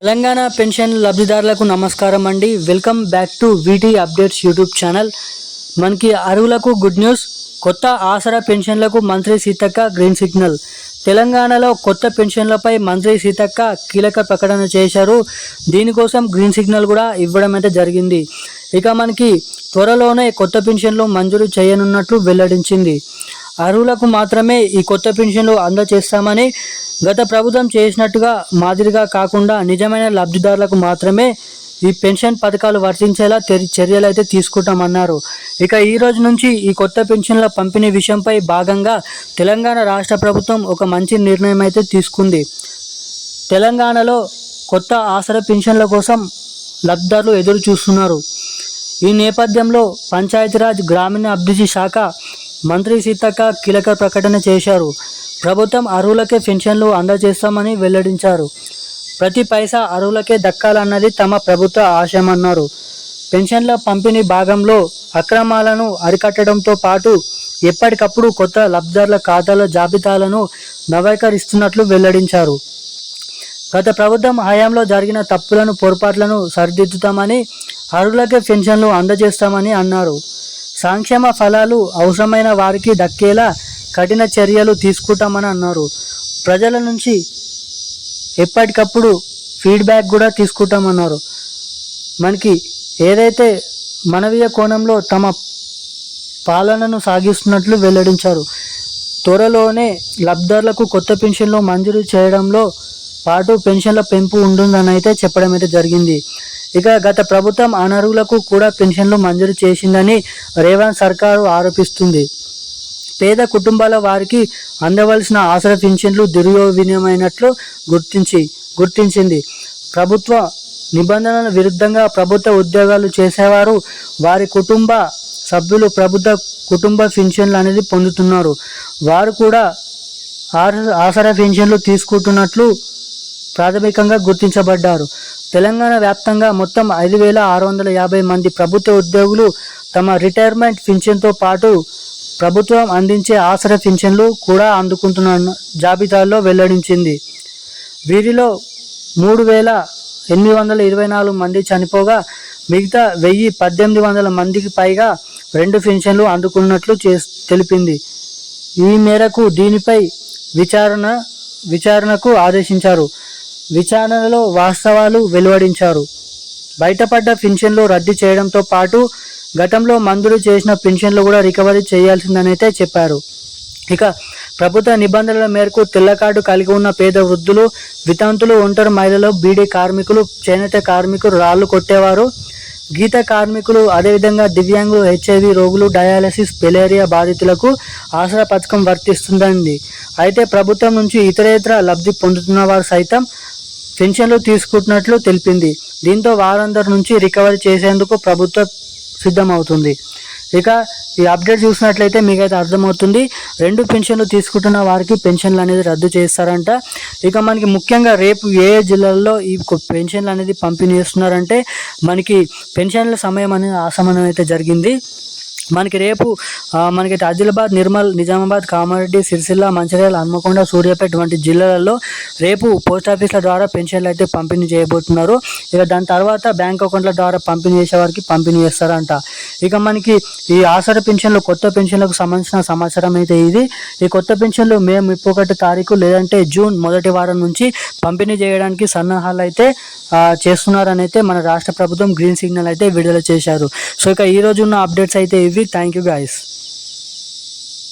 Telangana pension లబ్ధిదారులకు నమస్కారం అండి. Welcome back to వీటీ updates YouTube channel. మనకి అర్హులకు గుడ్ న్యూస్. కొత్త ఆసరా పెన్షన్లకు మంత్రి సీతక్క గ్రీన్ సిగ్నల్. తెలంగాణలో కొత్త పెన్షన్లపై మంత్రి సీతక్క కీలక ప్రకటన చేశారు. దీనికోసం గ్రీన్ సిగ్నల్ కూడా ఇవ్వడం అయితే జరిగింది. ఇక మనకి త్వరలోనే కొత్త పెన్షన్లు మంజూరు చేయనున్నట్లు వెల్లడించింది. అర్హులకు మాత్రమే ఈ కొత్త పెన్షన్లు అందజేస్తామని, గత ప్రభుత్వం చేసినట్టుగా మాదిరిగా కాకుండా నిజమైన లబ్ధిదారులకు మాత్రమే ఈ పెన్షన్ పథకాలు వర్తించేలా చర్యలు అయితే తీసుకుంటామన్నారు. ఇక ఈ రోజు నుంచి ఈ కొత్త పెన్షన్ల పంపిణీ విషయంపై భాగంగా తెలంగాణ రాష్ట్ర ప్రభుత్వం ఒక మంచి నిర్ణయం అయితే తీసుకుంది. తెలంగాణలో కొత్త ఆసరా పెన్షన్ల కోసం లబ్ధిదారులు ఎదురు చూస్తున్నారు. ఈ నేపథ్యంలో పంచాయతీరాజ్ గ్రామీణ అభివృద్ధి శాఖ మంత్రి సీతక్క కీలక ప్రకటన చేశారు. ప్రభుత్వం అర్హులకే పెన్షన్లు అందజేస్తామని వెల్లడించారు. ప్రతి పైసా అర్హులకే దక్కాలన్నది తమ ప్రభుత్వ ఆశయమన్నారు. పెన్షన్ల పంపిణీ భాగంలో అక్రమాలను అరికట్టడంతో పాటు ఎప్పటికప్పుడు కొత్త లబ్ధిదారుల ఖాతాల జాబితాలను నవీకరిస్తున్నట్లు వెల్లడించారు. గత ప్రభుత్వం హయాంలో జరిగిన తప్పులను పొరపాట్లను సరిదిద్దుతామని, అర్హులకే పెన్షన్లు అందజేస్తామని అన్నారు. సంక్షేమ ఫలాలు అవసరమైన వారికి దక్కేలా కఠిన చర్యలు తీసుకుంటామని అన్నారు. ప్రజల నుంచి ఎప్పటికప్పుడు ఫీడ్బ్యాక్ కూడా తీసుకుంటామన్నారు. మనకి ఏదైతే మానవీయ కోణంలో తమ పాలనను సాగిస్తున్నట్లు వెల్లడించారు. త్వరలోనే లబ్ధిదారులకు కొత్త పెన్షన్లు మంజూరు చేయడంలో పాటు పెన్షన్ల పెంపు ఉంటుందని అయితే చెప్పడం అయితే జరిగింది. ఇక గత ప్రభుత్వం అనర్హులకు కూడా పెన్షన్లు మంజూరు చేసిందని రేవంత్ సర్కారు ఆరోపిస్తుంది. పేద కుటుంబాల వారికి అందవలసిన ఆసరా పెన్షన్లు దుర్వినియోగమైనట్లు గుర్తించింది. ప్రభుత్వ నిబంధనల విరుద్ధంగా ప్రభుత్వ ఉద్యోగాలు చేసేవారు, వారి కుటుంబ సభ్యులు ప్రభుత్వ కుటుంబ పెన్షన్లు అనేది పొందుతున్నారు. వారు కూడా ఆసరా పెన్షన్లు తీసుకుంటున్నట్లు ప్రాథమికంగా గుర్తించబడ్డారు. తెలంగాణ వ్యాప్తంగా మొత్తం 5,650 మంది ప్రభుత్వ ఉద్యోగులు తమ రిటైర్మెంట్ పెన్షన్తో పాటు ప్రభుత్వం అందించే ఆసరా పెన్షన్లు కూడా అందుకుంటున్న జాబితాలో వెల్లడించింది. వీరిలో 3,824 మంది చనిపోగా మిగతా 1,800 మందికి పైగా 2 పెన్షన్లు అందుకున్నట్లు తెలిపింది. ఈ మేరకు దీనిపై విచారణకు ఆదేశించారు. విచారణలో వాస్తవాలు వెలువడించారు. బయటపడ్డ పెన్షన్లు రద్దు చేయడంతో పాటు గతంలో మంజూరు చేసిన పెన్షన్లు కూడా రికవరీ చేయాల్సిందని అయితే చెప్పారు. ఇక ప్రభుత్వ నిబంధనల మేరకు తెల్ల కార్డు కలిగి ఉన్న పేద వృద్ధులు, వితంతులు, ఒంటరి మహిళలు, బీడీ కార్మికులు, చేనేత కార్మికులు, రాళ్లు కొట్టేవారు, గీత కార్మికులు, అదేవిధంగా దివ్యాంగులు, HIV రోగులు, డయాలసిస్, పెలేరియా బాధితులకు ఆసరా పథకం వర్తిస్తుందండి. అయితే ప్రభుత్వం నుంచి ఇతరేతర లబ్ధి పొందుతున్న వారు సైతం పెన్షన్లు తీసుకుంటున్నట్లు తెలిపింది. దీంతో వారందరి నుంచి రికవరీ చేసేందుకు ప్రభుత్వం సిద్ధమవుతుంది. ఇక ఈ అప్డేట్ చూసినట్లయితే మీకైతే అర్థమవుతుంది. 2 పెన్షన్లు తీసుకుంటున్న వారికి పెన్షన్లు అనేది రద్దు చేస్తారంట. ఇక మనకి ముఖ్యంగా రేపు ఏ జిల్లాల్లో ఈ పెన్షన్లు అనేది పంపిణీ చేస్తున్నారంటే, మనకి పెన్షన్ల సమయం అనేది ఆసమనం అయితే జరిగింది. మనకి రేపు మనకైతే ఆదిలాబాద్, నిర్మల్, నిజామాబాద్, కామారెడ్డి, సిరిసిల్ల, మంచిర్యాల, హన్మకొండ, సూర్యాపేట వంటి జిల్లాలలో రేపు పోస్ట్ ఆఫీసుల ద్వారా పెన్షన్లు అయితే పంపిణీ చేయబోతున్నారు. ఇక దాని తర్వాత బ్యాంక్ అకౌంట్ల ద్వారా పంపిణీ చేసే వారికి పంపిణీ చేస్తారంట. ఇక మనకి ఈ ఆసరా పెన్షన్లు, కొత్త పెన్షన్లకు సంబంధించిన సమాచారం అయితే ఇది. ఈ కొత్త పెన్షన్లు మే 31 తారీఖు లేదంటే జూన్ మొదటి వారం నుంచి పంపిణీ చేయడానికి సన్నాహాలు అయితే చేస్తున్నారని అయితే మన రాష్ట్ర ప్రభుత్వం గ్రీన్ సిగ్నల్ అయితే విడుదల చేశారు. సో ఇక ఈ రోజు ఉన్న అప్డేట్స్ అయితే ఇవి. Thank you guys.